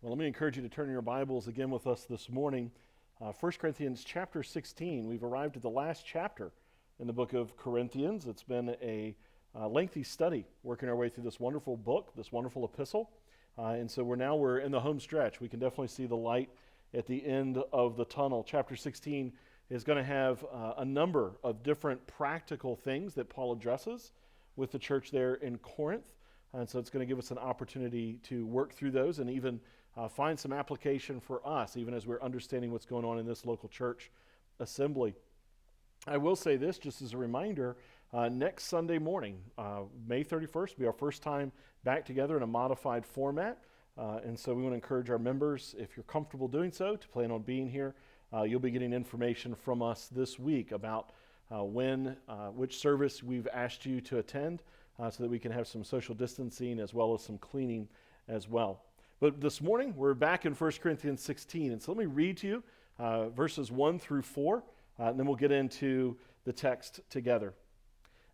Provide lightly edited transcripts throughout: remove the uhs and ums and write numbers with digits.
Well, let me encourage you to turn your Bibles again with us this morning. 1 Corinthians chapter 16. We've arrived at the last chapter in the book of Corinthians. It's been a lengthy study working our way through this wonderful book, this wonderful epistle. And so we're in the home stretch. We can definitely see the light at the end of the tunnel. Chapter 16 is going to have a number of different practical things that Paul addresses with the church there in Corinth. And so it's going to give us an opportunity to work through those and even find some application for us, even as we're understanding what's going on in this local church assembly. I will say this just as a reminder, next Sunday morning, May 31st, will be our first time back together in a modified format. And so we want to encourage our members, if you're comfortable doing so, to plan on being here. You'll be getting information from us this week about which service we've asked you to attend, so that we can have some social distancing as well as some cleaning as well. But this morning, we're back in 1 Corinthians 16. And so let me read to you verses 1 through 4, and then we'll get into the text together.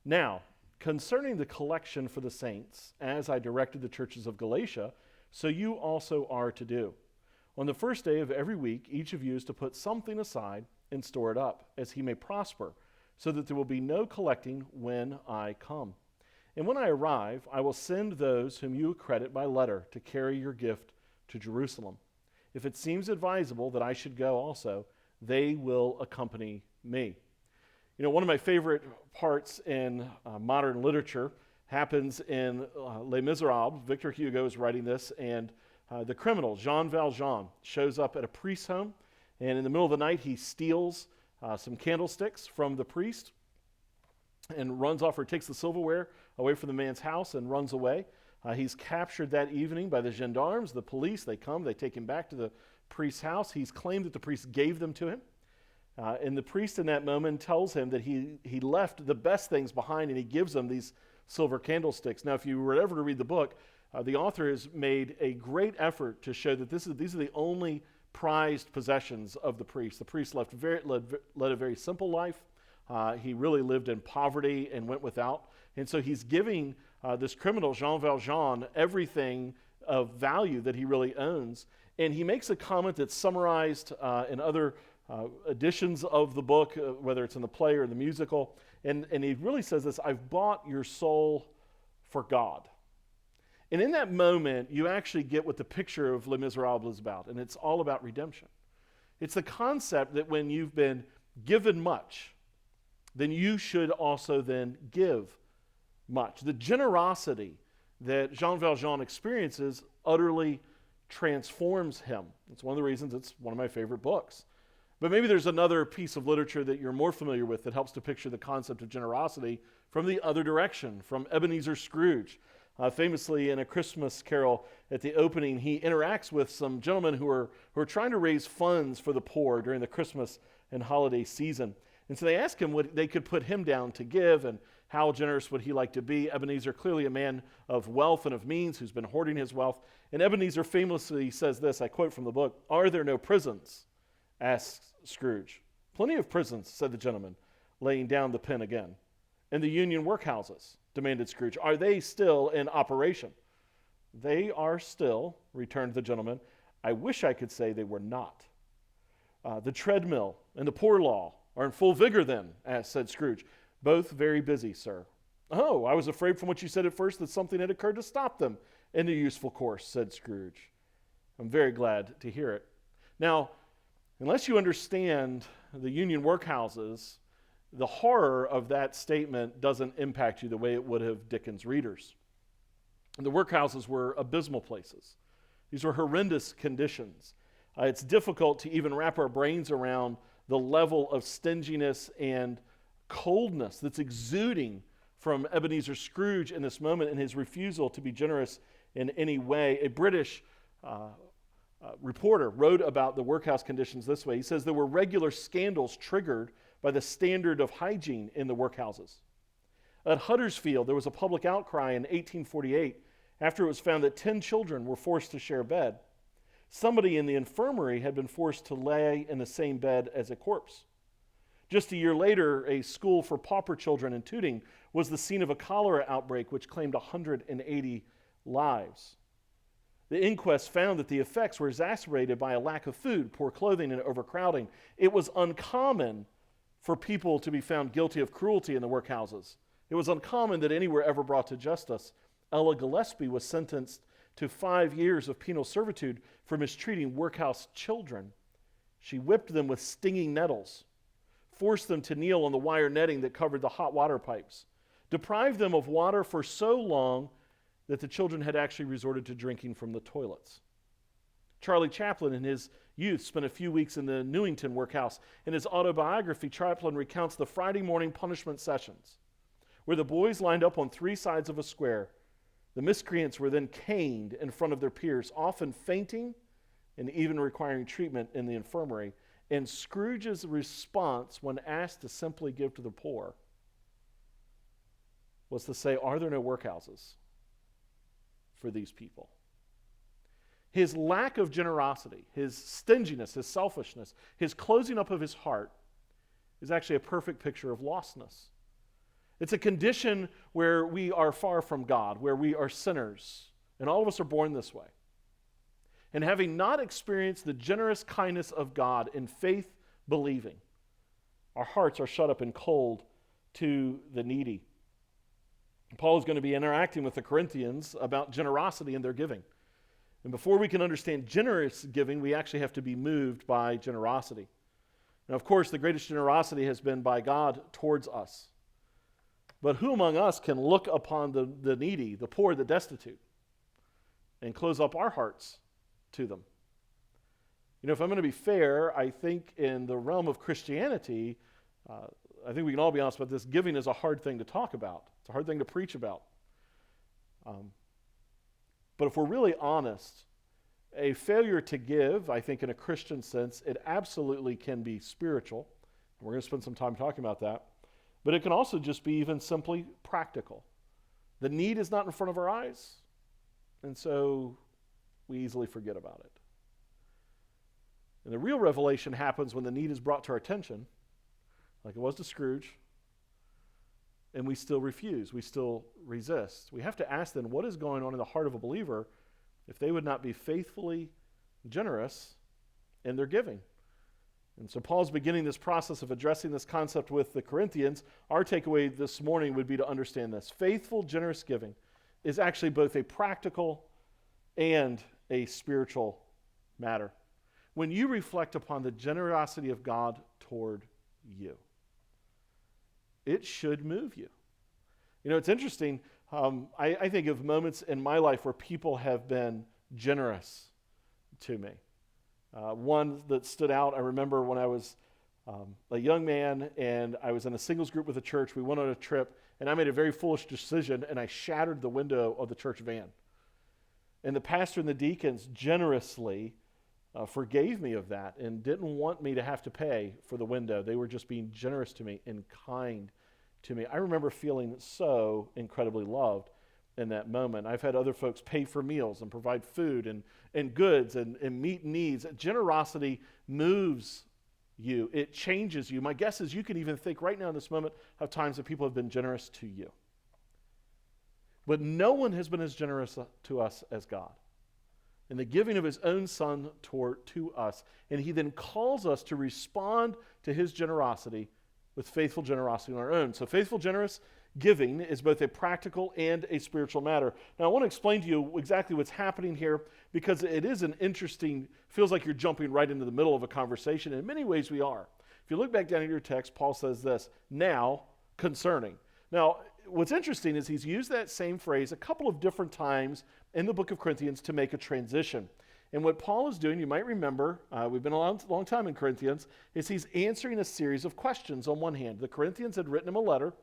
Now, concerning the collection for the saints, as I directed the churches of Galatia, so you also are to do. On the first day of every week, each of you is to put something aside and store it up, as he may prosper, so that there will be no collecting when I come. And when I arrive, I will send those whom you accredit by letter to carry your gift to Jerusalem. If it seems advisable that I should go also, they will accompany me. You know, one of my favorite parts in modern literature happens in Les Miserables. Victor Hugo is writing this, and the criminal, Jean Valjean, shows up at a priest's home, and in the middle of the night, he steals some candlesticks from the priest and runs off, or takes the silverware away from the man's house and runs away. He's captured that evening by the gendarmes, the police. They come, they take him back to the priest's house. He's claimed that the priest gave them to him. And the priest in that moment tells him that he left the best things behind, and he gives him these silver candlesticks. Now, if you were ever to read the book, the author has made a great effort to show that these are the only prized possessions of the priest. The priest led a very simple life. He really lived in poverty and went without. And so he's giving this criminal, Jean Valjean, everything of value that he really owns. And he makes a comment that's summarized in other editions of the book, whether it's in the play or the musical. And he really says this: I've bought your soul for God. And in that moment, you actually get what the picture of Les Miserables is about. And it's all about redemption. It's the concept that when you've been given much, then you should also then give much. The generosity that Jean Valjean experiences utterly transforms him. It's one of the reasons it's one of my favorite books. But maybe there's another piece of literature that you're more familiar with that helps to picture the concept of generosity from the other direction, from Ebenezer Scrooge. Famously, in A Christmas Carol, at the opening, he interacts with some gentlemen who are trying to raise funds for the poor during the Christmas and holiday season. And so they ask him what they could put him down to give, and how generous would he like to be. Ebenezer, clearly a man of wealth and of means, who's been hoarding his wealth. And Ebenezer famously says this, I quote from the book, "Are there no prisons?" asks Scrooge. "Plenty of prisons," said the gentleman, laying down the pen again. "And the union workhouses?" demanded Scrooge. "Are they still in operation?" "They are still," returned the gentleman. "I wish I could say they were not." "The treadmill and the poor law are in full vigor then," said Scrooge. "Both very busy, sir." "Oh, I was afraid from what you said at first that something had occurred to stop them in the useful course," said Scrooge. "I'm very glad to hear it." Now, unless you understand the union workhouses, the horror of that statement doesn't impact you the way it would have Dickens' readers. The workhouses were abysmal places. These were horrendous conditions. It's difficult to even wrap our brains around the level of stinginess and coldness that's exuding from Ebenezer Scrooge in this moment, and his refusal to be generous in any way. A British reporter wrote about the workhouse conditions this way. He says there were regular scandals triggered by the standard of hygiene in the workhouses. At Huddersfield, there was a public outcry in 1848 after it was found that 10 children were forced to share a bed. Somebody in the infirmary had been forced to lay in the same bed as a corpse. Just a year later, a school for pauper children in Tooting was the scene of a cholera outbreak which claimed 180 lives. The inquest found that the effects were exacerbated by a lack of food, poor clothing, and overcrowding. It was uncommon for people to be found guilty of cruelty in the workhouses. It was uncommon that any were ever brought to justice. Ella Gillespie was sentenced to 5 years of penal servitude for mistreating workhouse children. She whipped them with stinging nettles, forced them to kneel on the wire netting that covered the hot water pipes, deprived them of water for so long that the children had actually resorted to drinking from the toilets. Charlie Chaplin, in his youth, spent a few weeks in the Newington workhouse. In his autobiography, Chaplin recounts the Friday morning punishment sessions, where the boys lined up on 3 sides of a square. The miscreants were then caned in front of their peers, often fainting and even requiring treatment in the infirmary. And Scrooge's response when asked to simply give to the poor was to say, "Are there no workhouses for these people?" His lack of generosity, his stinginess, his selfishness, his closing up of his heart is actually a perfect picture of lostness. It's a condition where we are far from God, where we are sinners, and all of us are born this way. And having not experienced the generous kindness of God in faith believing, our hearts are shut up and cold to the needy. Paul is going to be interacting with the Corinthians about generosity in their giving. And before we can understand generous giving, we actually have to be moved by generosity. Now, of course, the greatest generosity has been by God towards us. But who among us can look upon the needy, the poor, the destitute, and close up our hearts to them? You know, if I'm going to be fair, I think in the realm of Christianity, I think we can all be honest about this, giving is a hard thing to talk about. It's a hard thing to preach about. But if we're really honest, a failure to give, I think in a Christian sense, it absolutely can be spiritual. And we're going to spend some time talking about that. But it can also just be even simply practical. The need is not in front of our eyes, and so we easily forget about it. And the real revelation happens when the need is brought to our attention, like it was to Scrooge, and we still refuse, we still resist. We have to ask then, what is going on in the heart of a believer if they would not be faithfully generous in their giving? And so Paul's beginning this process of addressing this concept with the Corinthians. Our takeaway this morning would be to understand this. Faithful, generous giving is actually both a practical and a spiritual matter. When you reflect upon the generosity of God toward you, it should move you. You know, it's interesting. I think of moments in my life where people have been generous to me. One that stood out, I remember when I was a young man and I was in a singles group with a church. We went on a trip and I made a very foolish decision and I shattered the window of the church van. And the pastor and the deacons generously forgave me of that and didn't want me to have to pay for the window. They were just being generous to me and kind to me. I remember feeling so incredibly loved in that moment. I've had other folks pay for meals and provide food and goods and meet needs. Generosity moves you. It changes you. My guess is you can even think right now in this moment of times that people have been generous to you. But no one has been as generous to us as God in the giving of his own son to us. And he then calls us to respond to his generosity with faithful generosity on our own. So faithful, generous giving is both a practical and a spiritual matter. Now I want to explain to you exactly what's happening here because it is an interesting, feels like you're jumping right into the middle of a conversation. In many ways we are. If you look back down in your text, Paul says this, now concerning. Now, what's interesting is he's used that same phrase a couple of different times in the book of Corinthians to make a transition. And what Paul is doing, you might remember, we've been a long time in Corinthians, is he's answering a series of questions on one hand. The Corinthians had written him a letter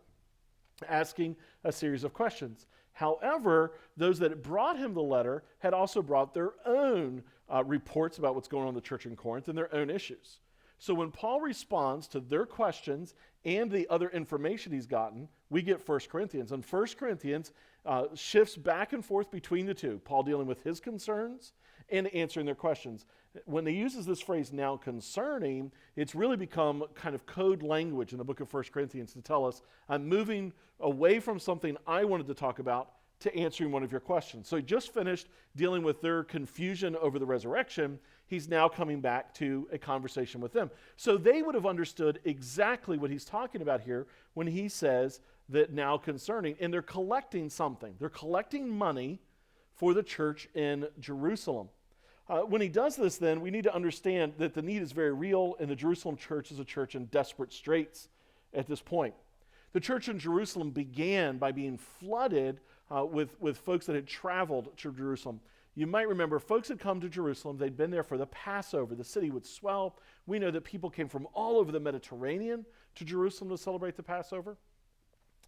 asking a series of questions. However, those that brought him the letter had also brought their own reports about what's going on in the church in Corinth and their own issues. So when Paul responds to their questions and the other information he's gotten, we get 1 Corinthians. And 1 Corinthians shifts back and forth between the two, Paul dealing with his concerns and answering their questions. When he uses this phrase, now concerning, it's really become kind of code language in the book of 1 Corinthians to tell us, I'm moving away from something I wanted to talk about to answering one of your questions. So he just finished dealing with their confusion over the resurrection. He's now coming back to a conversation with them. So they would have understood exactly what he's talking about here when he says that now concerning, and they're collecting something. They're collecting money for the church in Jerusalem. When he does this, then, we need to understand that the need is very real, and the Jerusalem church is a church in desperate straits at this point. The church in Jerusalem began by being flooded with folks that had traveled to Jerusalem. You might remember folks had come to Jerusalem. They'd been there for the Passover. The city would swell. We know that people came from all over the Mediterranean to Jerusalem to celebrate the Passover.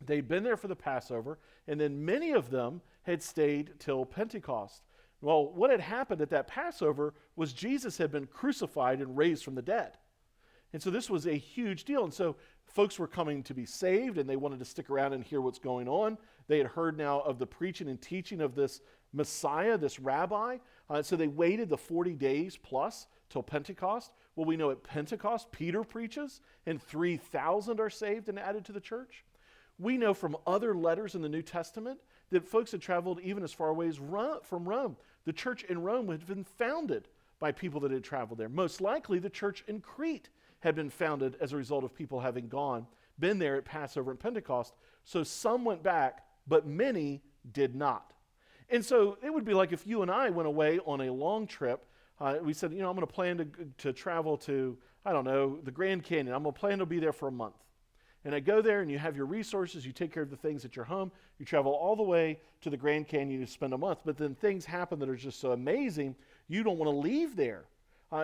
They'd been there for the Passover, and then many of them had stayed till Pentecost. Well, what had happened at that Passover was Jesus had been crucified and raised from the dead. And so this was a huge deal. And so folks were coming to be saved, and they wanted to stick around and hear what's going on. They had heard now of the preaching and teaching of this Messiah, this rabbi. So they waited the 40 days plus till Pentecost. Well, we know at Pentecost, Peter preaches, and 3,000 are saved and added to the church. We know from other letters in the New Testament that folks had traveled even as far away as from Rome. The church in Rome had been founded by people that had traveled there. Most likely, the church in Crete had been founded as a result of people having been there at Passover and Pentecost. So some went back, but many did not. And so it would be like if you and I went away on a long trip. We said, I'm going to plan to travel to, the Grand Canyon. I'm going to plan to be there for a month. And I go there, and you have your resources, you take care of the things at your home, you travel all the way to the Grand Canyon to spend a month, but then things happen that are just so amazing, you don't want to leave there.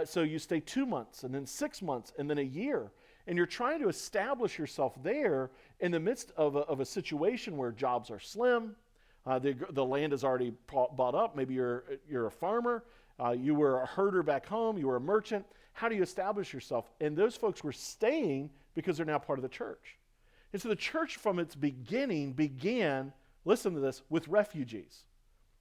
So you stay 2 months, and then 6 months, and then a year, and you're trying to establish yourself there in the midst of a situation where jobs are slim, the land is already bought up, maybe you're a farmer, you were a herder back home, you were a merchant. How do you establish yourself? And those folks were staying because they're now part of the church. And so the church from its beginning began, listen to this, with refugees.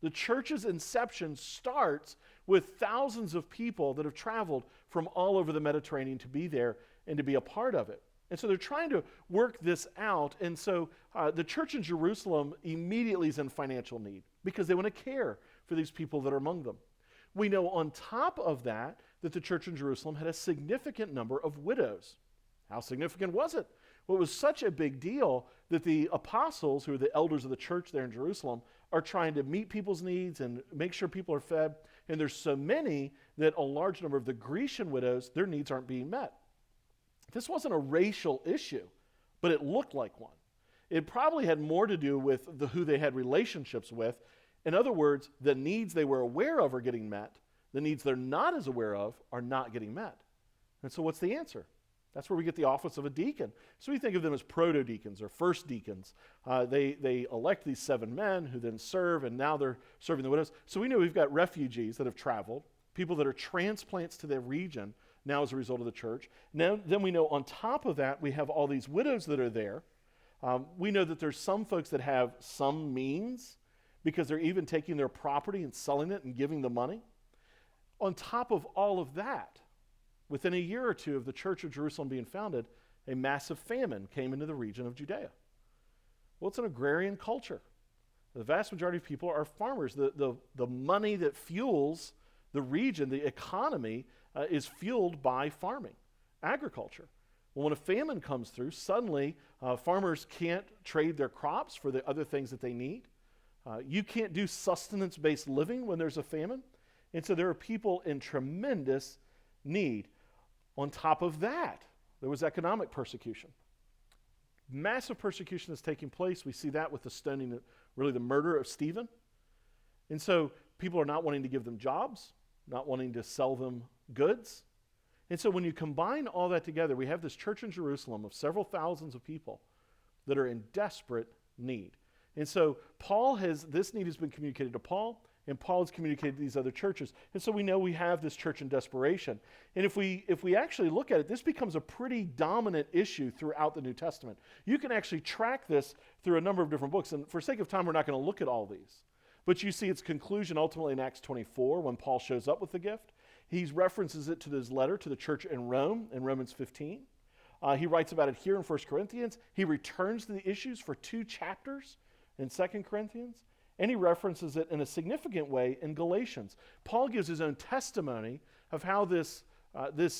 The church's inception starts with thousands of people that have traveled from all over the Mediterranean to be there and to be a part of it. And so they're trying to work this out. And so the church in Jerusalem immediately is in financial need because they want to care for these people that are among them. We know on top of that the church in Jerusalem had a significant number of widows. How significant was it? Well, it was such a big deal that the apostles, who are the elders of the church there in Jerusalem, are trying to meet people's needs and make sure people are fed. And there's so many that a large number of the Grecian widows, their needs aren't being met. This wasn't a racial issue, but it looked like one. It probably had more to do with who they had relationships with. In other words, the needs they were aware of are getting met. The needs they're not as aware of are not getting met. And so what's the answer? That's where we get the office of a deacon. So we think of them as proto-deacons or first deacons. They elect these 7 men who then serve, and now they're serving the widows. So we know we've got refugees that have traveled, people that are transplants to their region now as a result of the church. Now, then we know on top of that, we have all these widows that are there. We know that there's some folks that have some means because they're even taking their property and selling it and giving the money. On top of all of that, within a year or two of the church of Jerusalem being founded, a massive famine came into the region of Judea. Well, it's an agrarian culture. The vast majority of people are farmers. The money that fuels the region, the economy, is fueled by farming, agriculture. Well, when a famine comes through, suddenly farmers can't trade their crops for the other things that they need. You can't do sustenance-based living when there's a famine. And so there are people in tremendous need. On top of that, there was economic persecution. Massive persecution is taking place. We see that with the stoning, really the murder of Stephen. And so people are not wanting to give them jobs, not wanting to sell them goods. And so when you combine all that together, we have this church in Jerusalem of several thousands of people that are in desperate need. And so this need has been communicated to Paul, and Paul has communicated to these other churches. And so we know we have this church in desperation. And if we actually look at it, this becomes a pretty dominant issue throughout the New Testament. You can actually track this through a number of different books. And for sake of time, we're not going to look at all these. But you see its conclusion ultimately in Acts 24 when Paul shows up with the gift. He references it to his letter to the church in Rome in Romans 15. He writes about it here in 1 Corinthians. He returns to the issues for 2 chapters in 2 Corinthians. And he references it in a significant way in Galatians. Paul gives his own testimony of how this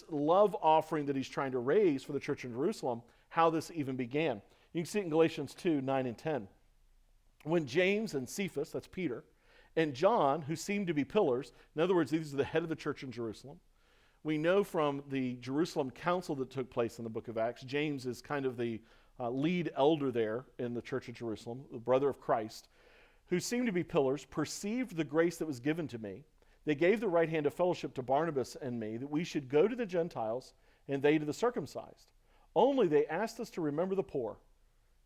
love offering that he's trying to raise for the church in Jerusalem, how this even began. You can see it in Galatians 2, 9 and 10. When James and Cephas, that's Peter, and John, who seemed to be pillars, in other words, these are the head of the church in Jerusalem. We know from the Jerusalem council that took place in the book of Acts, James is kind of the lead elder there in the church of Jerusalem, the brother of Christ, who seemed to be pillars, perceived the grace that was given to me. They gave the right hand of fellowship to Barnabas and me, that we should go to the Gentiles and they to the circumcised. Only they asked us to remember the poor,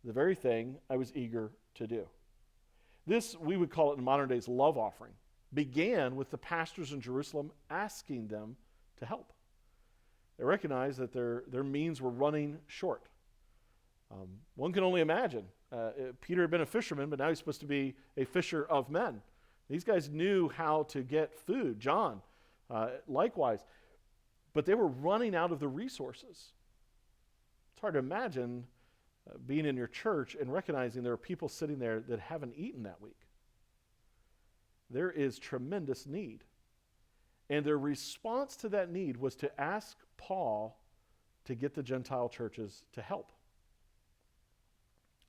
the very thing I was eager to do. This, we would call it in modern days, love offering, began with the pastors in Jerusalem asking them to help. They recognized that their means were running short. One can only imagine. Peter had been a fisherman, but now he's supposed to be a fisher of men. These guys knew how to get food. John, likewise. But they were running out of the resources. It's hard to imagine being in your church and recognizing there are people sitting there that haven't eaten that week. There is tremendous need. And their response to that need was to ask Paul to get the Gentile churches to help.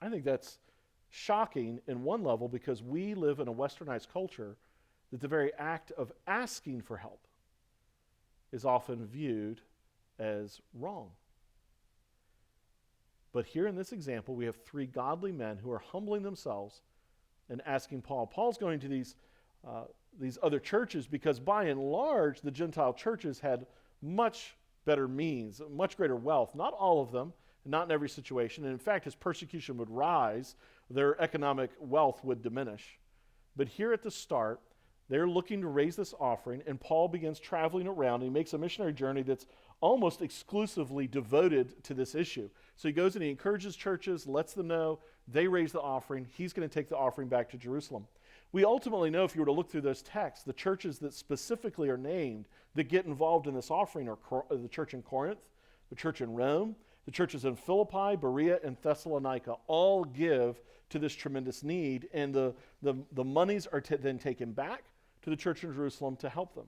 I think that's shocking in one level because we live in a westernized culture that the very act of asking for help is often viewed as wrong. But here in this example, we have three godly men who are humbling themselves and asking Paul. Paul's going to these other churches because by and large, the Gentile churches had much better means, much greater wealth. Not all of them, not in every situation. And in fact, as persecution would rise, their economic wealth would diminish. But here at the start, they're looking to raise this offering, and Paul begins traveling around. And he makes a missionary journey that's almost exclusively devoted to this issue. So he goes and he encourages churches, lets them know they raise the offering. He's going to take the offering back to Jerusalem. We ultimately know, if you were to look through those texts, the churches that specifically are named that get involved in this offering are the church in Corinth, the church in Rome, the churches in Philippi, Berea, and Thessalonica all give to this tremendous need, and the monies are then taken back to the church in Jerusalem to help them.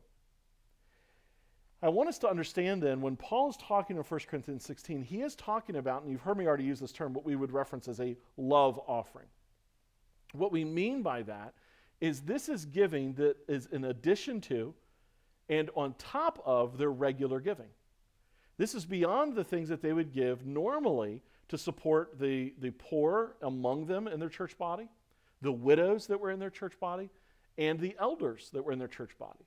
I want us to understand then, when Paul is talking in 1 Corinthians 16, he is talking about, and you've heard me already use this term, what we would reference as a love offering. What we mean by that is this is giving that is in addition to and on top of their regular giving. This is beyond the things that they would give normally to support the poor among them in their church body, the widows that were in their church body, and the elders that were in their church body.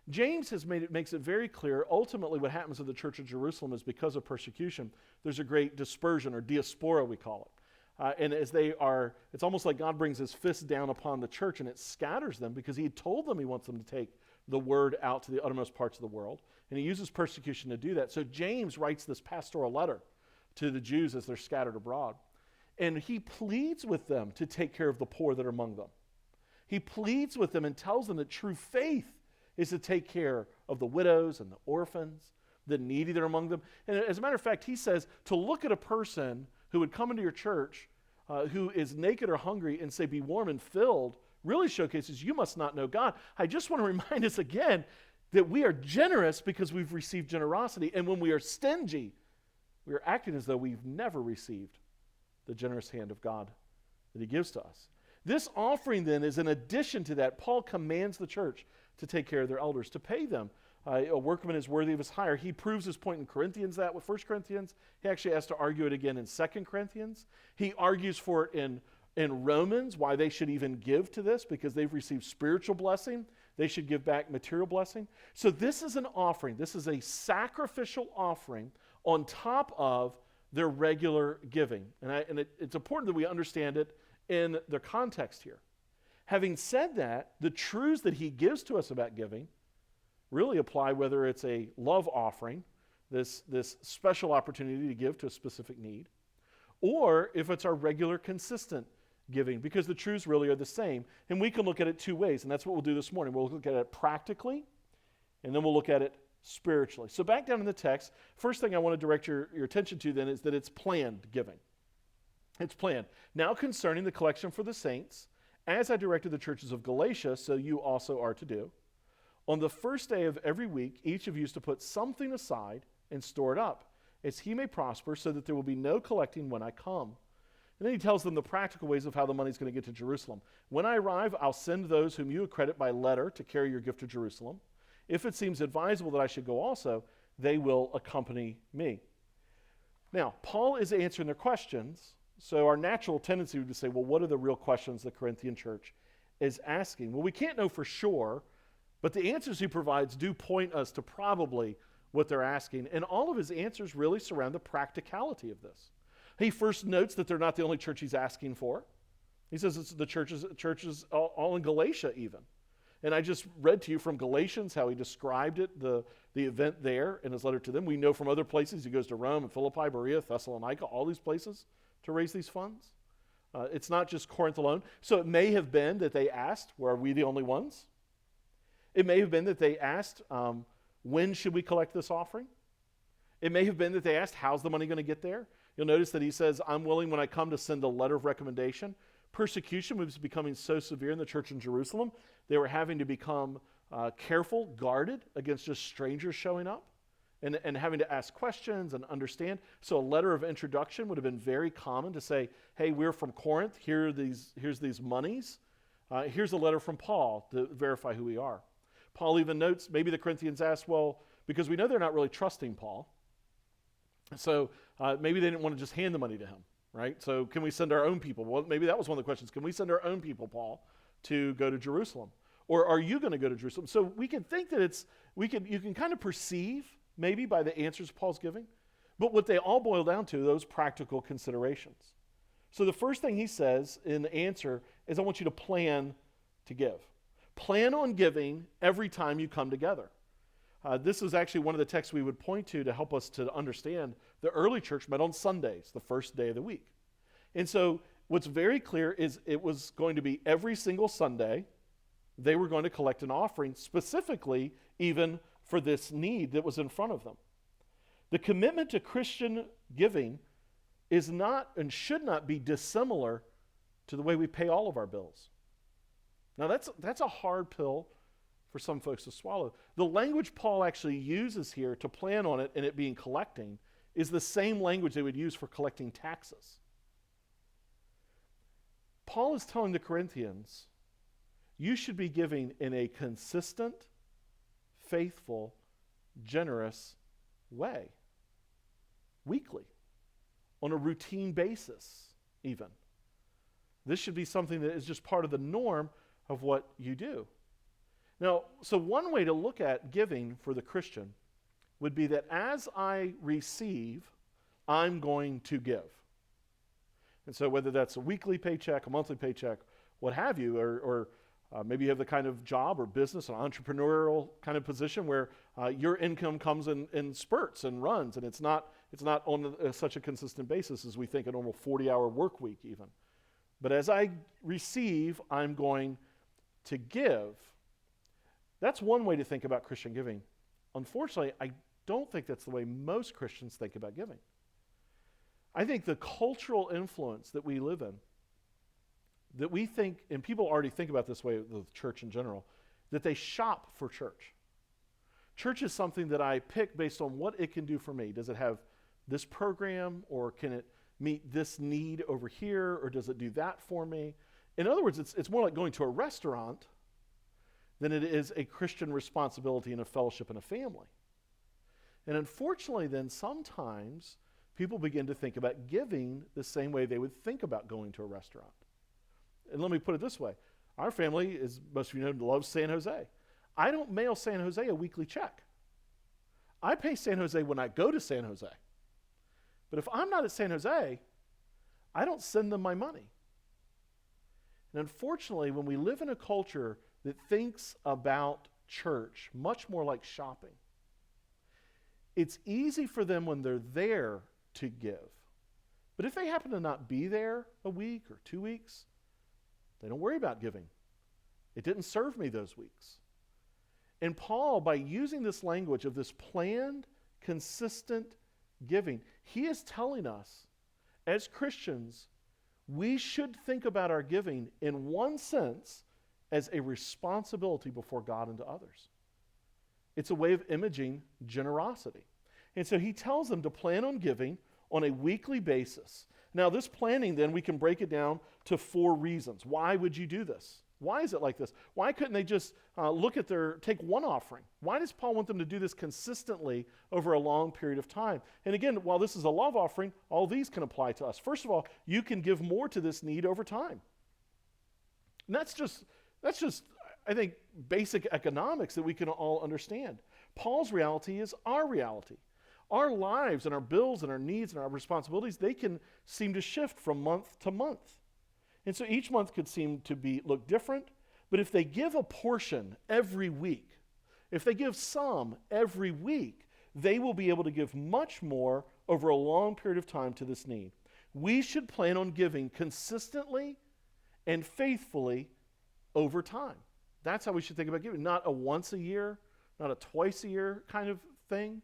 James makes it very clear, ultimately what happens in the church of Jerusalem is because of persecution, there's a great dispersion, or diaspora we call it. And as they are, it's almost like God brings his fist down upon the church and it scatters them because he told them he wants them to take the word out to the uttermost parts of the world. And he uses persecution to do that. So James writes this pastoral letter to the Jews as they're scattered abroad. And he pleads with them to take care of the poor that are among them. He pleads with them and tells them that true faith is to take care of the widows and the orphans, the needy that are among them. And as a matter of fact, he says to look at a person who would come into your church who is naked or hungry and say, be warm and filled, really showcases you must not know God. I just want to remind us again that we are generous because we've received generosity. And when we are stingy, we are acting as though we've never received the generous hand of God that he gives to us. This offering then is in addition to that. Paul commands the church to take care of their elders, to pay them. A workman is worthy of his hire. He proves his point in Corinthians that with 1 Corinthians. He actually has to argue it again in 2 Corinthians. He argues for it in Romans, why they should even give to this, because they've received spiritual blessing. They should give back material blessing. So this is an offering. This is a sacrificial offering on top of their regular giving. And it's important that we understand it in the context here. Having said that, the truths that he gives to us about giving really apply whether it's a love offering, this special opportunity to give to a specific need, or if it's our regular, consistent giving, because the truths really are the same. And we can look at it two ways, and that's what we'll do this morning. We'll look at it practically, and then we'll look at it spiritually. So back down in the text, first thing I want to direct your attention to then is that it's planned giving. It's planned. Now concerning the collection for the saints, As I directed the churches of Galatia, so you also are to do. On the first day of every week, each of you is to put something aside and store it up, as he may prosper, so that there will be no collecting when I come. And then he tells them the practical ways of how the money is going to get to Jerusalem. When I arrive, I'll send those whom you accredit by letter to carry your gift to Jerusalem. If it seems advisable that I should go also, they will accompany me. Now, Paul is answering their questions, so our natural tendency would be to say, well, what are the real questions the Corinthian church is asking? Well, we can't know for sure, but the answers he provides do point us to probably what they're asking, and all of his answers really surround the practicality of this. He first notes that they're not the only church he's asking for. He says it's the churches all in Galatia even. And I just read to you from Galatians how he described it, the event there in his letter to them. We know from other places he goes to Rome and Philippi, Berea, Thessalonica, all these places to raise these funds. It's not just Corinth alone. So it may have been that they asked, well, are we the only ones? It may have been that they asked, when should we collect this offering? It may have been that they asked, how's the money going to get there? You'll notice that he says, I'm willing when I come to send a letter of recommendation. Persecution was becoming so severe in the church in Jerusalem, they were having to become careful, guarded against just strangers showing up and having to ask questions and understand. So a letter of introduction would have been very common to say, hey, we're from Corinth, here's these monies. Here's a letter from Paul to verify who we are. Paul even notes, maybe the Corinthians asked, well, because we know they're not really trusting Paul, so maybe they didn't want to just hand the money to him, right? So can we send our own people? Well, maybe that was one of the questions. Can we send our own people, Paul, to go to Jerusalem? Or are you going to go to Jerusalem? So we can think that you can kind of perceive maybe by the answers Paul's giving, but what they all boil down to, those practical considerations. So the first thing he says in the answer is, I want you to plan to give. Plan on giving every time you come together. This is actually one of the texts we would point to help us to understand the early church met on Sundays, the first day of the week. And so what's very clear is it was going to be every single Sunday they were going to collect an offering, specifically even for this need that was in front of them. The commitment to Christian giving is not and should not be dissimilar to the way we pay all of our bills. Now that's a hard pill for some folks to swallow. The language Paul actually uses here to plan on it and it being collecting is the same language they would use for collecting taxes. Paul is telling the Corinthians, you should be giving in a consistent, faithful, generous way, weekly, on a routine basis even. This should be something that is just part of the norm of what you do. Now, so one way to look at giving for the Christian would be that as I receive, I'm going to give. And so whether that's a weekly paycheck, a monthly paycheck, what have you, or maybe you have the kind of job or business, an entrepreneurial kind of position where your income comes in spurts and runs, and it's not on such a consistent basis as we think a normal 40-hour work week even. But as I receive, I'm going to give. That's one way to think about Christian giving. Unfortunately, I don't think that's the way most Christians think about giving. I think the cultural influence that we live in, that we think, and people already think about this way with church in general, that they shop for church. Church is something that I pick based on what it can do for me. Does it have this program, or can it meet this need over here, or does it do that for me? In other words, it's more like going to a restaurant than it is a Christian responsibility in a fellowship and a family. And unfortunately then sometimes people begin to think about giving the same way they would think about going to a restaurant. And let me put it this way. Our family, as most of you know, loves San Jose. I don't mail San Jose a weekly check. I pay San Jose when I go to San Jose. But if I'm not at San Jose, I don't send them my money. And unfortunately, when we live in a culture that thinks about church much more like shopping, it's easy for them when they're there to give. But if they happen to not be there a week or 2 weeks, they don't worry about giving. It didn't serve me those weeks. And Paul, by using this language of this planned, consistent giving, he is telling us, as Christians, we should think about our giving in one sense as a responsibility before God and to others. It's a way of imaging generosity. And so he tells them to plan on giving on a weekly basis. Now, this planning, then, we can break it down to 4 reasons. Why would you do this? Why is it like this? Why couldn't they just take one offering? Why does Paul want them to do this consistently over a long period of time? And again, while this is a love offering, all these can apply to us. First of all, you can give more to this need over time. And that's just, I think, basic economics that we can all understand. Paul's reality is our reality. Our lives and our bills and our needs and our responsibilities, they can seem to shift from month to month. And so each month could seem to look different, but if they give a portion every week, if they give some every week, they will be able to give much more over a long period of time to this need. We should plan on giving consistently and faithfully over time. That's how we should think about giving, not a once a year, not a twice a year kind of thing.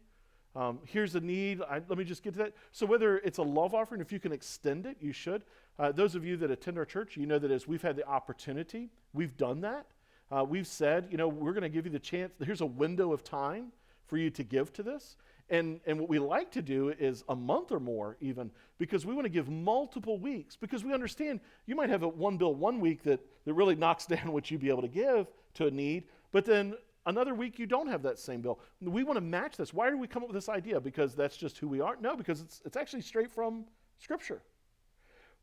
Here's a need. Let me just get to that. So whether it's a love offering, if you can extend it, you should. Those of you that attend our church, you know that as we've had the opportunity, we've done that. We've said, we're going to give you the chance. Here's a window of time for you to give to this. And what we like to do is a month or more even, because we want to give multiple weeks, because we understand you might have one bill one week that really knocks down what you'd be able to give to a need, but then another week you don't have that same bill. We want to match this. Why do we come up with this idea? Because that's just who we are? No, because it's actually straight from Scripture.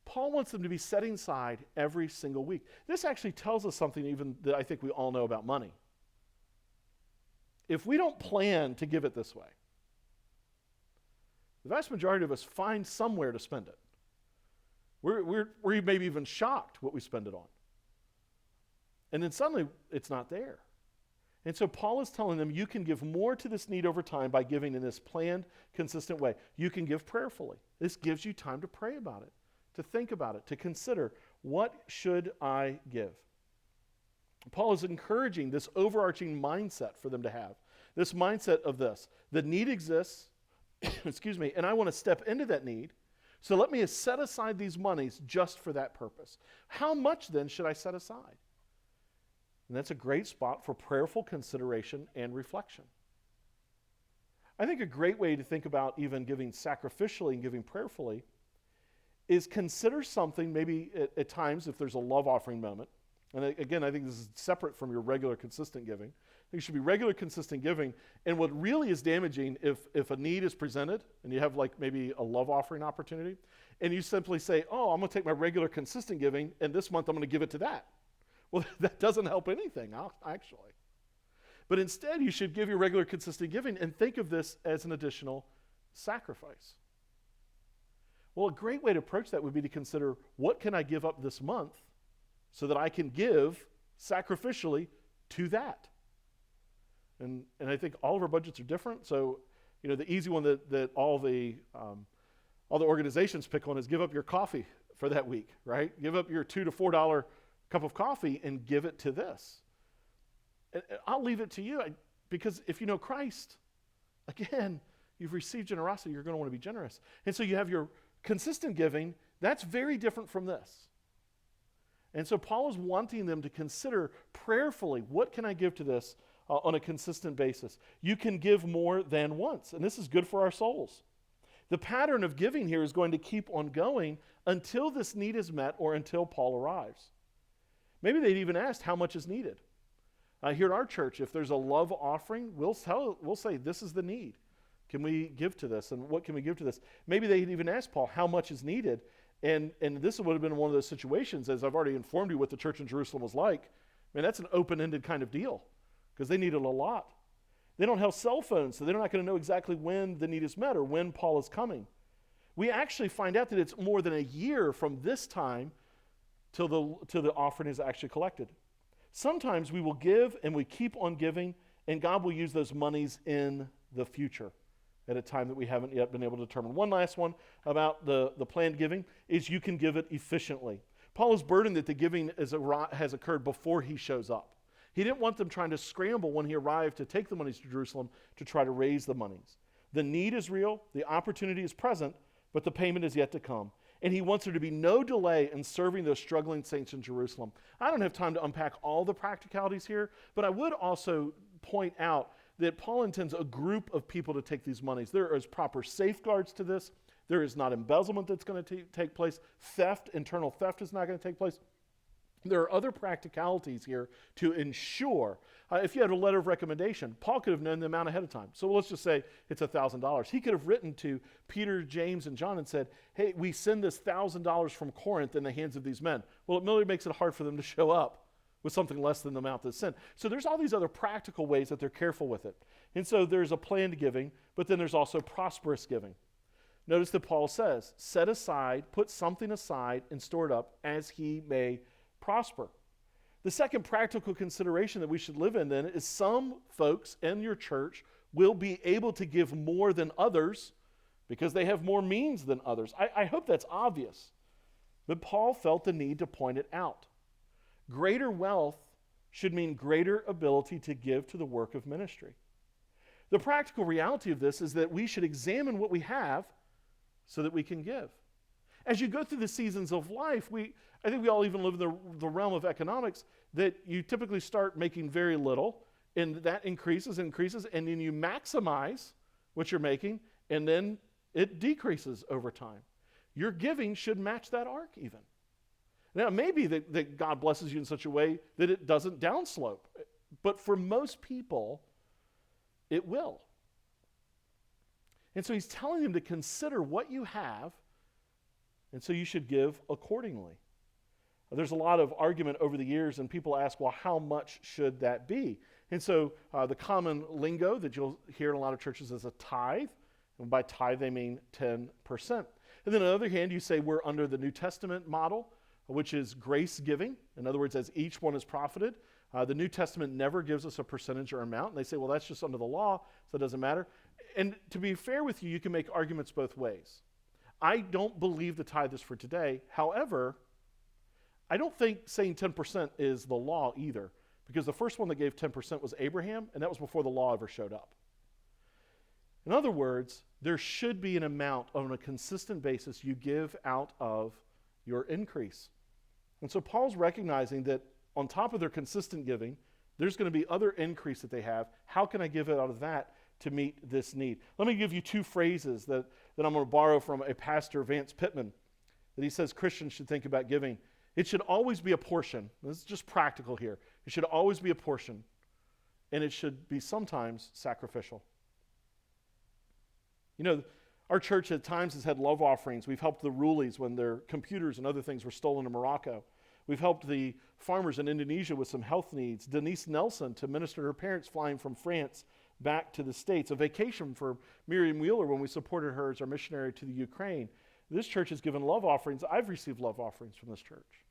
Paul wants them to be setting aside every single week. This actually tells us something even that I think we all know about money. If we don't plan to give it this way, the vast majority of us find somewhere to spend it. We're maybe even shocked what we spend it on. And then suddenly it's not there. And so Paul is telling them you can give more to this need over time by giving in this planned, consistent way. You can give prayerfully. This gives you time to pray about it, to think about it, to consider, what should I give? Paul is encouraging this overarching mindset for them to have. This mindset of this. The need exists, excuse me, and I want to step into that need. So let me set aside these monies just for that purpose. How much then should I set aside? And that's a great spot for prayerful consideration and reflection. I think a great way to think about even giving sacrificially and giving prayerfully is consider something, maybe at times if there's a love offering moment. And again, I think this is separate from your regular consistent giving. I think it should be regular consistent giving. And what really is damaging if a need is presented and you have like maybe a love offering opportunity and you simply say, oh, I'm going to take my regular consistent giving and this month I'm going to give it to that. Well, that doesn't help anything, actually. But instead, you should give your regular consistent giving and think of this as an additional sacrifice. Well, a great way to approach that would be to consider, what can I give up this month so that I can give sacrificially to that? And I think all of our budgets are different. So, the easy one that all the organizations pick on is give up your coffee for that week, right? Give up your $2 to $4 cup of coffee and give it to this. And I'll leave it to you, because if you know Christ, again, you've received generosity, you're going to want to be generous. And so you have your consistent giving. That's very different from this. And so Paul is wanting them to consider prayerfully, what can I give to this on a consistent basis? You can give more than once, and this is good for our souls. The pattern of giving here is going to keep on going until this need is met or until Paul arrives. Maybe they'd even asked how much is needed. Here at our church, if there's a love offering, we'll say, this is the need. Can we give to this? And what can we give to this? Maybe they'd even ask Paul how much is needed. And this would have been one of those situations, as I've already informed you what the church in Jerusalem was like. I mean, that's an open-ended kind of deal, because they needed a lot. They don't have cell phones, so they're not going to know exactly when the need is met or when Paul is coming. We actually find out that it's more than a year from this time till the offering is actually collected. Sometimes we will give and we keep on giving, and God will use those monies in the future at a time that we haven't yet been able to determine. One last one about the planned giving is you can give it efficiently. Paul is burdened that the giving has occurred before he shows up. He didn't want them trying to scramble when he arrived to take the monies to Jerusalem to try to raise the monies. The need is real, the opportunity is present, but the payment is yet to come. And he wants there to be no delay in serving those struggling saints in Jerusalem. I don't have time to unpack all the practicalities here, but I would also point out that Paul intends a group of people to take these monies. There is proper safeguards to this. There is not embezzlement that's going to take place. Theft, internal theft is not going to take place. There are other practicalities here to ensure. If you had a letter of recommendation, Paul could have known the amount ahead of time. So let's just say it's $1,000. He could have written to Peter, James, and John and said, hey, we send this $1,000 from Corinth in the hands of these men. Well, it really makes it hard for them to show up with something less than the amount that's sent. So there's all these other practical ways that they're careful with it. And so there's a planned giving, but then there's also prosperous giving. Notice that Paul says, set aside, put something aside and store it up as he may prosper. The second practical consideration that we should live in then is some folks in your church will be able to give more than others because they have more means than others. I hope that's obvious. But Paul felt the need to point it out. Greater wealth should mean greater ability to give to the work of ministry. The practical reality of this is that we should examine what we have so that we can give. As you go through the seasons of life, I think we all even live in the realm of economics, that you typically start making very little, and that increases, and then you maximize what you're making, and then it decreases over time. Your giving should match that arc even. Now, it may be that God blesses you in such a way that it doesn't downslope, but for most people, it will. And so he's telling them to consider what you have, and so you should give accordingly. There's a lot of argument over the years, and people ask, well, how much should that be? And so the common lingo that you'll hear in a lot of churches is a tithe. And by tithe, they mean 10%. And then on the other hand, you say we're under the New Testament model, which is grace giving. In other words, as each one is profited. The New Testament never gives us a percentage or amount. And they say, well, that's just under the law, so it doesn't matter. And to be fair with you, you can make arguments both ways. I don't believe the tithe is for today. However, I don't think saying 10% is the law either, because the first one that gave 10% was Abraham, and that was before the law ever showed up. In other words, there should be an amount on a consistent basis you give out of your increase. And so Paul's recognizing that on top of their consistent giving, there's going to be other increase that they have. How can I give it out of that to meet this need? Let me give you two phrases that I'm going to borrow from a pastor, Vance Pittman, that he says Christians should think about giving. It should always be a portion. This is just practical here. It should always be a portion, and it should be sometimes sacrificial. You know, our church at times has had love offerings. We've helped the Ruleys when their computers and other things were stolen in Morocco. We've helped the farmers in Indonesia with some health needs. Denise Nelson to minister to her parents flying from France back to the States. A vacation for Miriam Wheeler when we supported her as our missionary to the Ukraine. This church has given love offerings. I've received love offerings from this church.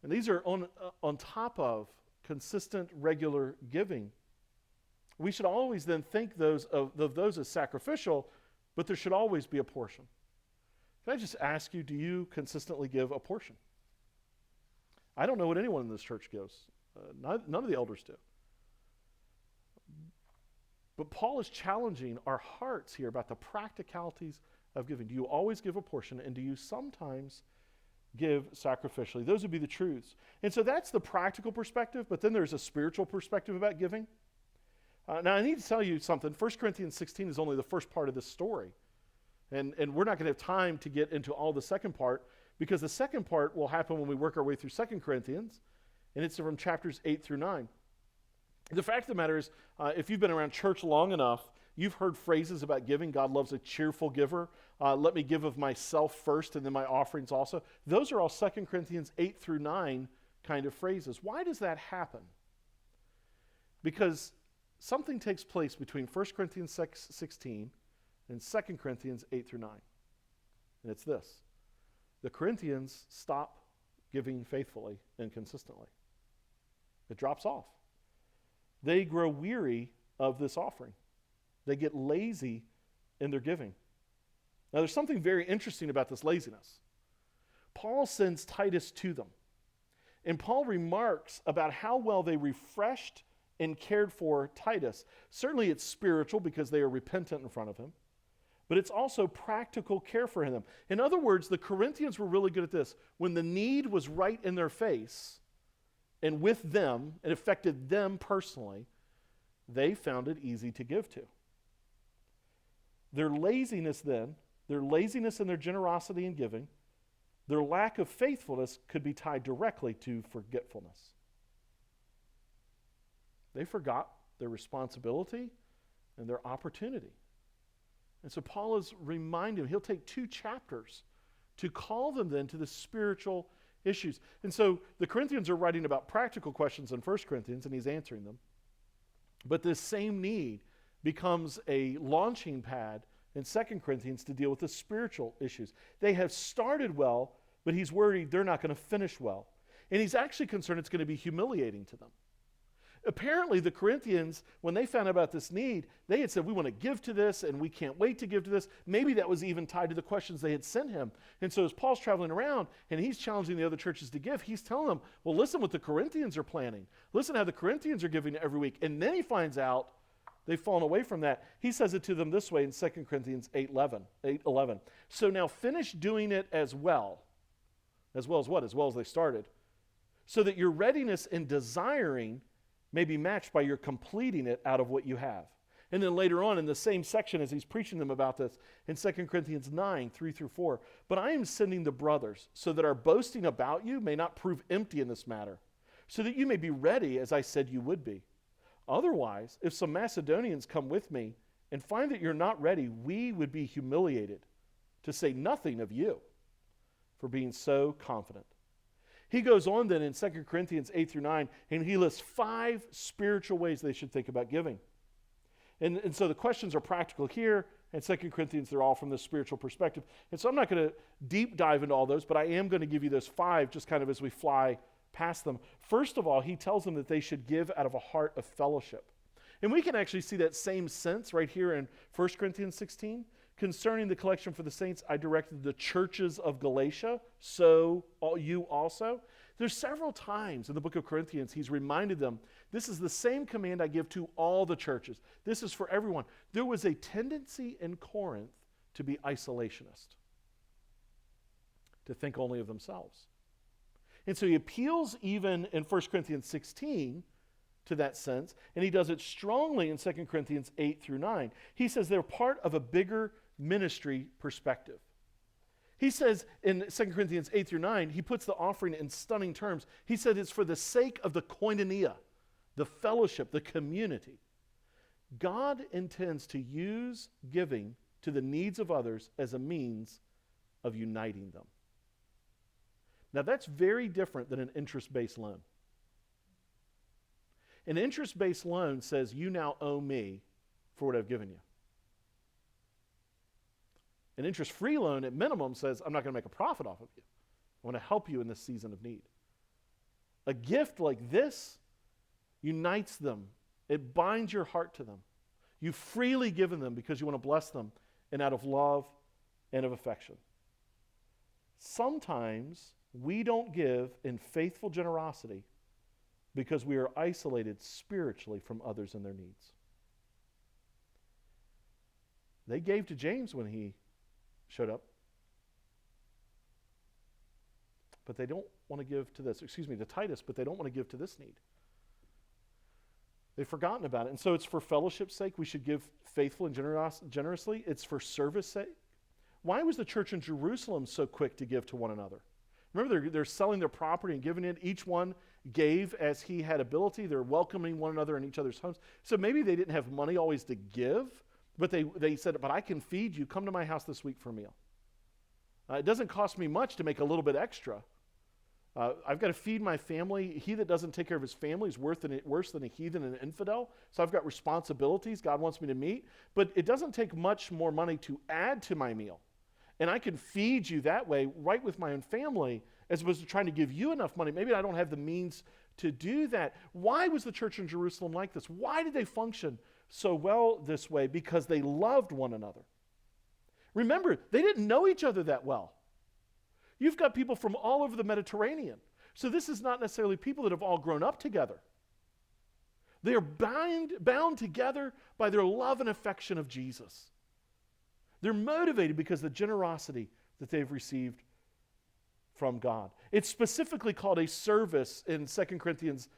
And these are on top of consistent, regular giving. We should always then think of those as sacrificial, but there should always be a portion. Can I just ask you, do you consistently give a portion? I don't know what anyone in this church gives. None of the elders do. But Paul is challenging our hearts here about the practicalities of giving. Do you always give a portion, and do you sometimes give sacrificially? Those would be the truths. And so that's the practical perspective, but then there's a spiritual perspective about giving. Now, I need to tell you something. 1 Corinthians 16 is only the first part of this story. And we're not going to have time to get into all the second part, because the second part will happen when we work our way through 2 Corinthians, and it's from chapters 8 through 9. The fact of the matter is, if you've been around church long enough, you've heard phrases about giving. God loves a cheerful giver. Let me give of myself first and then my offerings also. Those are all 2 Corinthians 8 through 9 kind of phrases. Why does that happen? Because something takes place between 1 Corinthians 16 and 2 Corinthians 8 through 9. And it's this. The Corinthians stop giving faithfully and consistently. It drops off. They grow weary of this offering. They get lazy in their giving. Now, there's something very interesting about this laziness. Paul sends Titus to them. And Paul remarks about how well they refreshed and cared for Titus. Certainly it's spiritual because they are repentant in front of him. but it's also practical care for them. In other words, the Corinthians were really good at this. When the need was right in their face and with them, it affected them personally, they found it easy to give to. Their laziness then, their laziness in their generosity and giving, their lack of faithfulness could be tied directly to forgetfulness. They forgot their responsibility and their opportunity. And so Paul is reminding them, he'll take 2 chapters to call them then to the spiritual issues. And so the Corinthians are writing about practical questions in 1 Corinthians, and he's answering them. But this same need becomes a launching pad in 2 Corinthians to deal with the spiritual issues. They have started well, but he's worried they're not going to finish well. And he's actually concerned it's going to be humiliating to them. Apparently, the Corinthians, when they found out about this need, they had said, we want to give to this, and we can't wait to give to this. Maybe that was even tied to the questions they had sent him. And so as Paul's traveling around, and he's challenging the other churches to give, he's telling them, well, listen what the Corinthians are planning. Listen how the Corinthians are giving every week. And then he finds out they've fallen away from that. He says it to them this way in 2 Corinthians 8:11. So now finish doing it as well. As well as what? As well as they started. So that your readiness in desiring may be matched by your completing it out of what you have. And then later on in the same section as he's preaching them about this, in 2 Corinthians 9:3-4, but I am sending the brothers so that our boasting about you may not prove empty in this matter, so that you may be ready as I said you would be. Otherwise, if some Macedonians come with me and find that you're not ready, we would be humiliated, to say nothing of you, for being so confident. He goes on then in 2 Corinthians 8-9, and he lists 5 spiritual ways they should think about giving. And so the questions are practical here, and 2 Corinthians, they're all from the spiritual perspective. And so I'm not going to deep dive into all those, but I am going to give you those 5 just kind of as we fly past them. First of all, he tells them that they should give out of a heart of fellowship. And we can actually see that same sense right here in 1 Corinthians 16. Concerning the collection for the saints, I directed the churches of Galatia, so you also. There's several times in the book of Corinthians he's reminded them, this is the same command I give to all the churches. This is for everyone. There was a tendency in Corinth to be isolationist, to think only of themselves. And so he appeals even in 1 Corinthians 16 to that sense, and he does it strongly in 2 Corinthians 8-9. He says they're part of a bigger ministry perspective. He says in 2 Corinthians 8-9, he puts the offering in stunning terms. He said it's for the sake of the koinonia, the fellowship, the community. God intends to use giving to the needs of others as a means of uniting them. Now that's very different than an interest-based loan. An interest-based loan says you now owe me for what I've given you. An interest-free loan at minimum says I'm not going to make a profit off of you. I want to help you in this season of need. A gift like this unites them. It binds your heart to them. You've freely given them because you want to bless them and out of love and of affection. Sometimes we don't give in faithful generosity because we are isolated spiritually from others and their needs. They gave to James when he showed up, but they don't want to give to this, to Titus, but they don't want to give to this need. They've forgotten about it. And so it's for fellowship's sake. We should give faithful and generously. It's for service sake. Why was the church in Jerusalem so quick to give to one another? Remember, they're selling their property and giving it. Each one gave as he had ability. They're welcoming one another in each other's homes. So maybe they didn't have money always to give, but they said, but I can feed you. Come to my house this week for a meal. It doesn't cost me much to make a little bit extra. I've got to feed my family. He that doesn't take care of his family is worse than a heathen and an infidel. So I've got responsibilities God wants me to meet. But it doesn't take much more money to add to my meal. And I can feed you that way right with my own family as opposed to trying to give you enough money. Maybe I don't have the means to do that. Why was the church in Jerusalem like this? Why did they function so well this way? Because they loved one another. Remember, they didn't know each other that well. You've got people from all over the Mediterranean. So this is not necessarily people that have all grown up together. They are bound together by their love and affection of Jesus. They're motivated because of the generosity that they've received from God. It's specifically called a service in 2 Corinthians,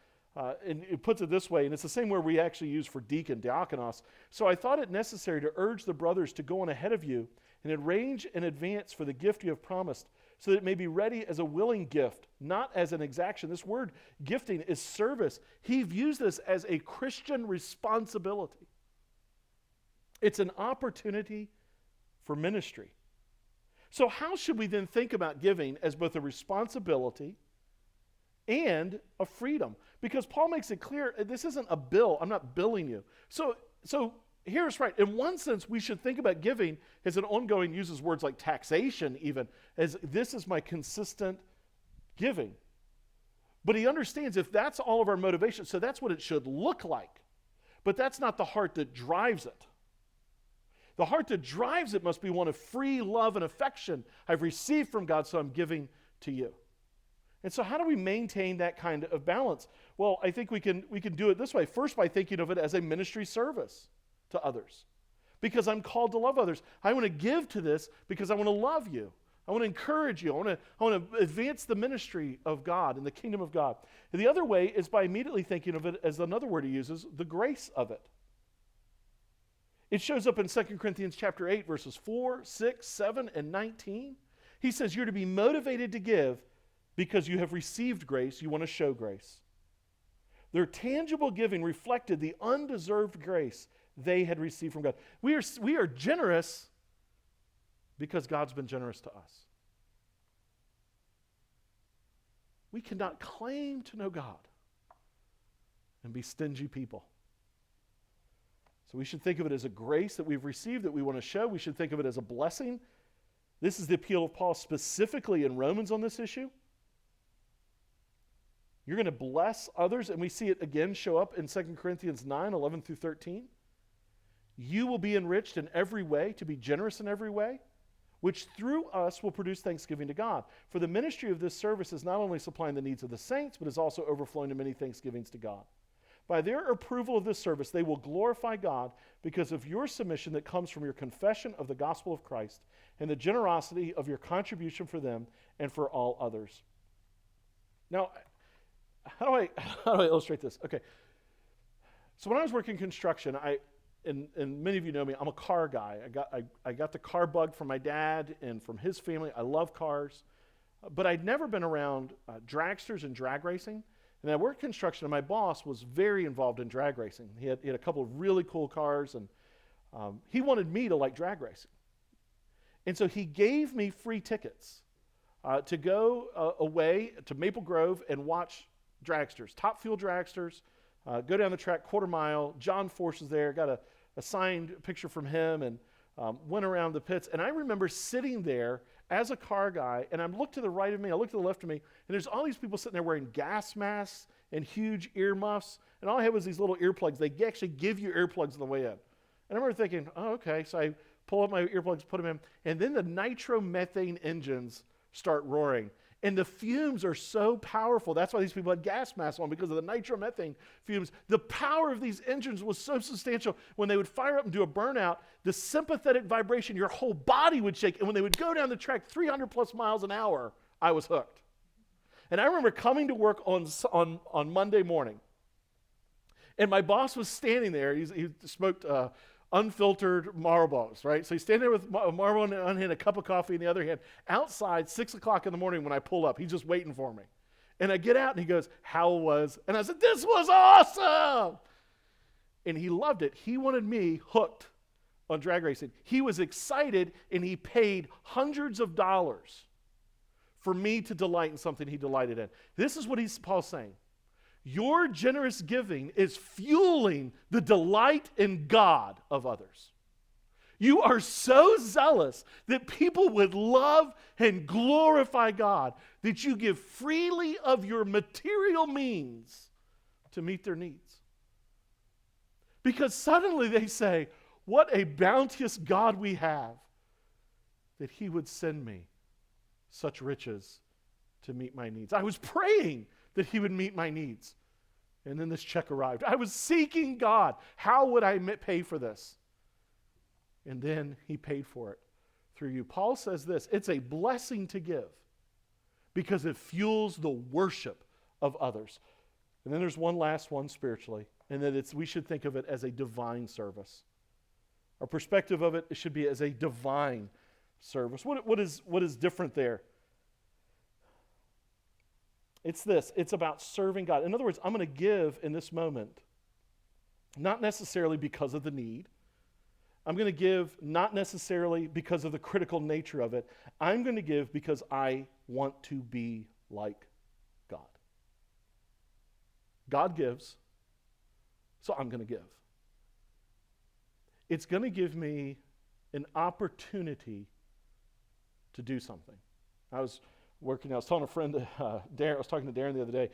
and it puts it this way, and it's the same word we actually use for deacon, diakonos. So I thought it necessary to urge the brothers to go on ahead of you and arrange in advance for the gift you have promised, so that it may be ready as a willing gift, not as an exaction. This word gifting is service. He views this as a Christian responsibility. It's an opportunity for ministry. So how should we then think about giving as both a responsibility and a freedom? Because Paul makes it clear, this isn't a bill. I'm not billing you. So here's right. In one sense, we should think about giving as an ongoing, uses words like taxation even, as this is my consistent giving. But he understands if that's all of our motivation, so that's what it should look like. But that's not the heart that drives it. The heart that drives it must be one of free love and affection I've received from God, so I'm giving to you. And so how do we maintain that kind of balance? Well, I think we can do it this way. First, by thinking of it as a ministry service to others. Because I'm called to love others. I want to give to this because I want to love you. I want to encourage you. I want to advance the ministry of God and the kingdom of God. And the other way is by immediately thinking of it as another word he uses, the grace of it. It shows up in 2 Corinthians chapter 8, verses 4, 6, 7, and 19. He says you're to be motivated to give because you have received grace. You want to show grace. Their tangible giving reflected the undeserved grace they had received from God. We are generous because God's been generous to us. We cannot claim to know God and be stingy people. So we should think of it as a grace that we've received that we want to show. We should think of it as a blessing. This is the appeal of Paul specifically in Romans on this issue. You're going to bless others, and we see it again show up in 2 Corinthians 9, 11 through 13. You will be enriched in every way, to be generous in every way, which through us will produce thanksgiving to God. For the ministry of this service is not only supplying the needs of the saints, but is also overflowing to many thanksgivings to God. By their approval of this service, they will glorify God because of your submission that comes from your confession of the gospel of Christ and the generosity of your contribution for them and for all others. Now, how do I illustrate this? Okay. So when I was working construction, and many of you know me, I'm a car guy. I got the car bug from my dad and from his family. I love cars. But I'd never been around dragsters and drag racing. And I worked construction, and my boss was very involved in drag racing. He had a couple of really cool cars, and he wanted me to like drag racing. And so he gave me free tickets to go away to Maple Grove and watch dragsters, Top Fuel dragsters, go down the track, quarter mile. John Force was there, got a signed picture from him, and went around the pits. And I remember sitting there as a car guy, and I looked to the right of me, I looked to the left of me, and there's all these people sitting there wearing gas masks and huge earmuffs, and all I had was these little earplugs. They actually give you earplugs on the way in. And I remember thinking, oh, okay, so I pull up my earplugs, put them in, and then the nitromethane engines start roaring. And the fumes are so powerful. That's why these people had gas masks on, because of the nitromethane fumes. The power of these engines was so substantial. When they would fire up and do a burnout, the sympathetic vibration, your whole body would shake. And when they would go down the track 300 plus miles an hour, I was hooked. And I remember coming to work on Monday morning. And my boss was standing there. He smoked unfiltered Marlboros, right? So he's standing there with a Marlboro in one hand, a cup of coffee in the other hand, outside 6 o'clock in the morning when I pull up. He's just waiting for me. And I get out and he goes, how was? And I said, this was awesome. And he loved it. He wanted me hooked on drag racing. He was excited, and he paid hundreds of dollars for me to delight in something he delighted in. This is what Paul's saying. Your generous giving is fueling the delight in God of others. You are so zealous that people would love and glorify God that you give freely of your material means to meet their needs. Because suddenly they say, what a bounteous God we have, that he would send me such riches to meet my needs. I was praying that he would meet my needs. And then this check arrived. I was seeking God. How would I pay for this? and then he paid for it through you. Paul says this, it's a blessing to give because it fuels the worship of others. And then there's one last one spiritually, and that we should think of it as a divine service. Our perspective of it should be as a divine service. What is different there? It's this. It's about serving God. In other words, I'm going to give in this moment, not necessarily because of the need. I'm going to give not necessarily because of the critical nature of it. I'm going to give because I want to be like God. God gives, so I'm going to give. It's going to give me an opportunity to do something. I was telling a friend, Darren, I was talking to Darren the other day,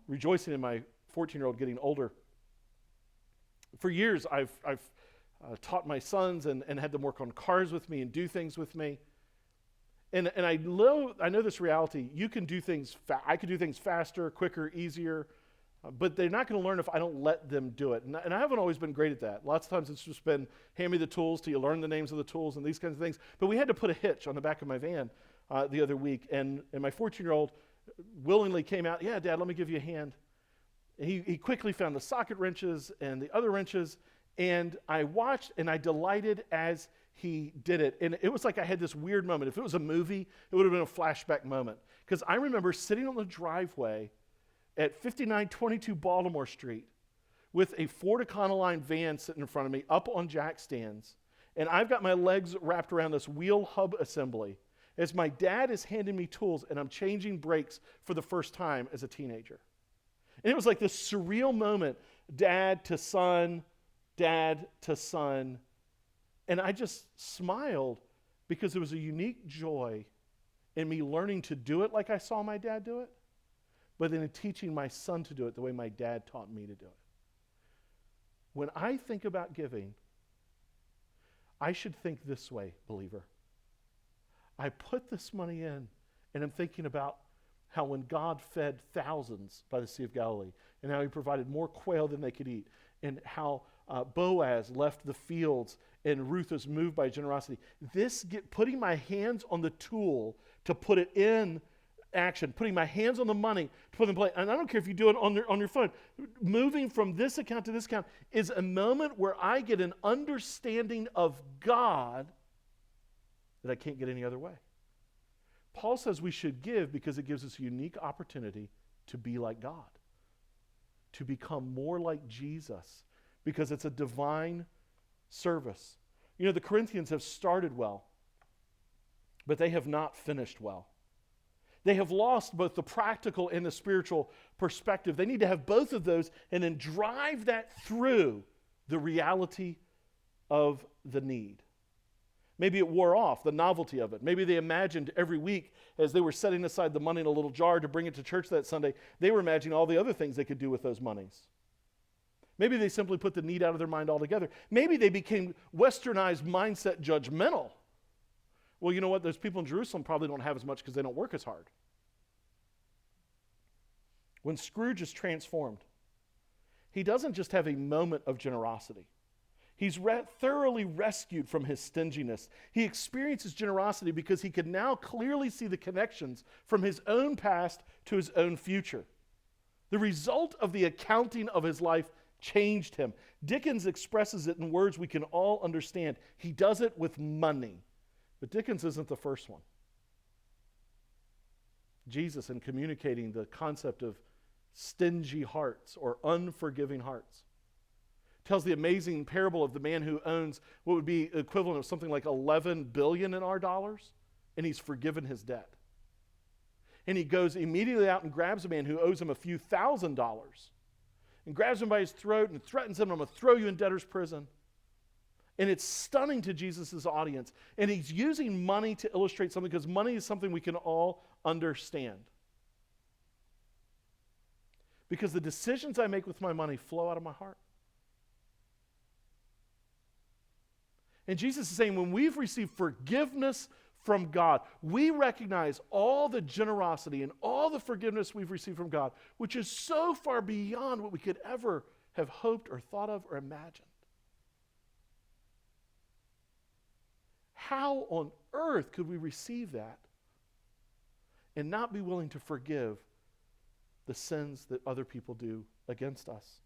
rejoicing in my 14-year-old getting older. For years, I've taught my sons and had them work on cars with me and do things with me. And I know this reality. You can do things, I can do things faster, quicker, easier, but they're not going to learn if I don't let them do it. And I haven't always been great at that. Lots of times it's just been, hand me the tools till you learn the names of the tools and these kinds of things. But we had to put a hitch on the back of my van the other week, and my 14-year-old willingly came out, yeah, Dad, let me give you a hand. He quickly found the socket wrenches and the other wrenches, and I watched and I delighted as he did it. And it was like I had this weird moment. If it was a movie, it would have been a flashback moment. Because I remember sitting on the driveway at 5922 Baltimore Street with a Ford Econoline van sitting in front of me up on jack stands, and I've got my legs wrapped around this wheel hub assembly as my dad is handing me tools and I'm changing brakes for the first time as a teenager. And it was like this surreal moment, dad to son, and I just smiled because there was a unique joy in me learning to do it like I saw my dad do it, but then in teaching my son to do it the way my dad taught me to do it. When I think about giving, I should think this way, believer. I put this money in, and I'm thinking about how when God fed thousands by the Sea of Galilee, and how he provided more quail than they could eat, and how Boaz left the fields, and Ruth was moved by generosity. Putting my hands on the tool to put it in action, putting my hands on the money to put it in play, and I don't care if you do it on your phone, moving from this account to this account is a moment where I get an understanding of God that I can't get any other way. Paul says we should give because it gives us a unique opportunity to be like God, to become more like Jesus, because it's a divine service. You know, the Corinthians have started well, but they have not finished well. They have lost both the practical and the spiritual perspective. They need to have both of those and then drive that through the reality of the need. Maybe it wore off, the novelty of it. Maybe they imagined every week as they were setting aside the money in a little jar to bring it to church that Sunday, they were imagining all the other things they could do with those monies. Maybe they simply put the need out of their mind altogether. Maybe they became westernized mindset judgmental. Well, you know what? Those people in Jerusalem probably don't have as much because they don't work as hard. When Scrooge is transformed, he doesn't just have a moment of generosity. He's thoroughly rescued from his stinginess. He experiences generosity because he can now clearly see the connections from his own past to his own future. The result of the accounting of his life changed him. Dickens expresses it in words we can all understand. He does it with money. But Dickens isn't the first one. Jesus, in communicating the concept of stingy hearts or unforgiving hearts, tells the amazing parable of the man who owns what would be equivalent of something like 11 billion in our dollars, and he's forgiven his debt. And he goes immediately out and grabs a man who owes him a few $1,000s and grabs him by his throat and threatens him, I'm going to throw you in debtor's prison. And it's stunning to Jesus' audience. And he's using money to illustrate something because money is something we can all understand. Because the decisions I make with my money flow out of my heart. And Jesus is saying when we've received forgiveness from God, we recognize all the generosity and all the forgiveness we've received from God, which is so far beyond what we could ever have hoped or thought of or imagined. how on earth could we receive that and not be willing to forgive the sins that other people do against us?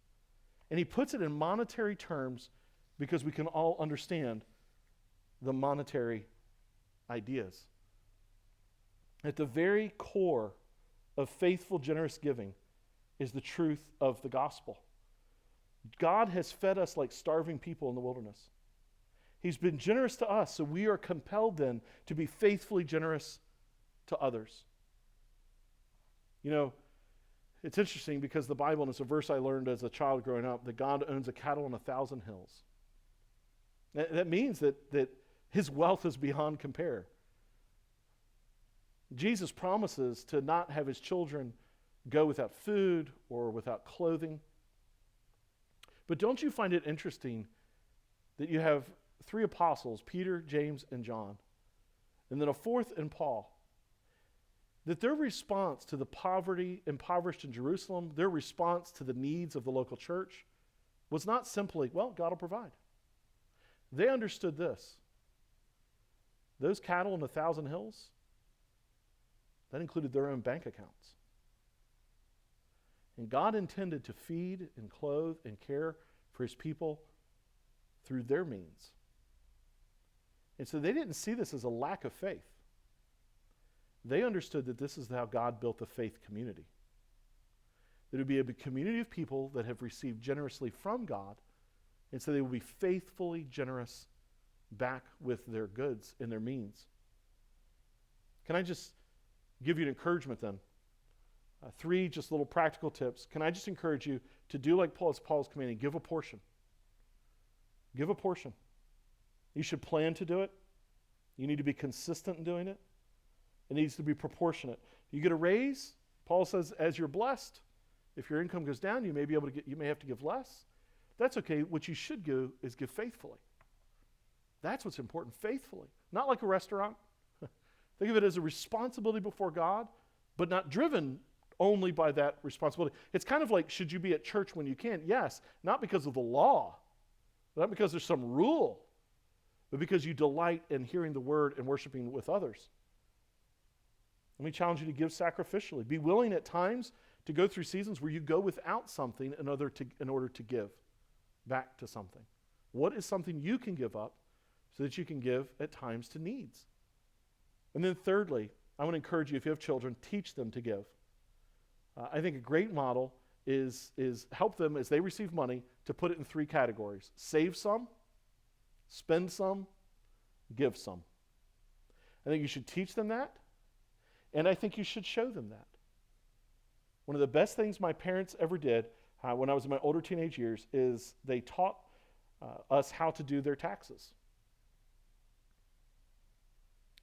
And he puts it in monetary terms because we can all understand the monetary ideas. At the very core of faithful, generous giving is the truth of the gospel. God has fed us like starving people in the wilderness. He's been generous to us, so we are compelled then to be faithfully generous to others. You know, it's interesting because the Bible, and it's a verse I learned as a child growing up, that God owns a cattle on 1,000 hills. That means that his wealth is beyond compare. Jesus promises to not have his children go without food or without clothing. But don't you find it interesting that you have 3 apostles, Peter, James, and John, and then a 4th in Paul, that their response to the poverty impoverished in Jerusalem, their response to the needs of the local church, was not simply, well, God will provide. They understood this. Those cattle in 1,000 hills, that included their own bank accounts. And God intended to feed and clothe and care for his people through their means. And so they didn't see this as a lack of faith. They understood that this is how God built the faith community. That it would be a community of people that have received generously from God, and so they will be faithfully generous back with their goods and their means. Can I just give you an encouragement then? 3 just little practical tips. Can I just encourage you to do like Paul's commanding, give a portion. Give a portion. You should plan to do it. You need to be consistent in doing it. It needs to be proportionate. You get a raise, Paul says, as you're blessed, if your income goes down, you may have to give less. That's okay. What you should do is give faithfully. That's what's important, faithfully. Not like a restaurant. Think of it as a responsibility before God, but not driven only by that responsibility. It's kind of like, should you be at church when you can? Yes, not because of the law, not because there's some rule, but because you delight in hearing the word and worshiping with others. Let me challenge you to give sacrificially. Be willing at times to go through seasons where you go without something in order to give back to something. What is something you can give up so that you can give at times to needs? And then thirdly, I want to encourage you, if you have children, teach them to give. I think a great model is help them as they receive money to put it in 3 categories. Save some, spend some, give some. I think you should teach them that, and I think you should show them that. One of the best things my parents ever did when I was in my older teenage years is they taught us how to do their taxes.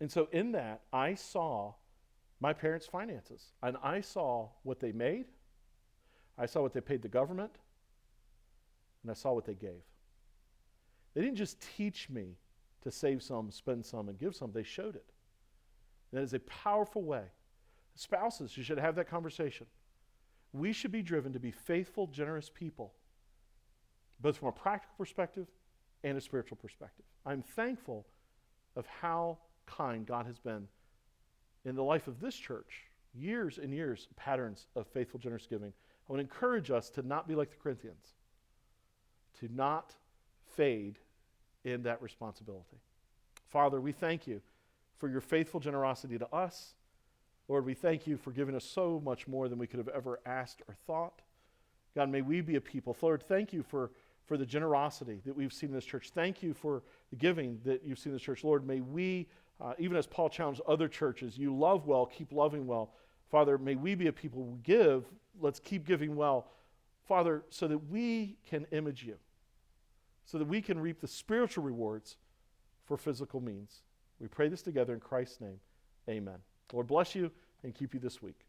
And so in that, I saw my parents' finances, and I saw what they made, I saw what they paid the government, and I saw what they gave. They didn't just teach me to save some, spend some, and give some. They showed it. That is a powerful way. Spouses, you should have that conversation. We should be driven to be faithful, generous people, both from a practical perspective and a spiritual perspective. I'm thankful of how kind God has been in the life of this church. Years and years, patterns of faithful, generous giving. I want to encourage us to not be like the Corinthians, to not fade in that responsibility. Father, we thank you for your faithful generosity to us. Lord, we thank you for giving us so much more than we could have ever asked or thought. God, may we be a people. Lord, thank you for the generosity that we've seen in this church. Thank you for the giving that you've seen in this church. Lord, may we, even as Paul challenged other churches, you love well, keep loving well. Father, may we be a people who give. Let's keep giving well. Father, so that we can image you, so that we can reap the spiritual rewards for physical means. We pray this together in Christ's name. Amen. Lord bless you and keep you this week.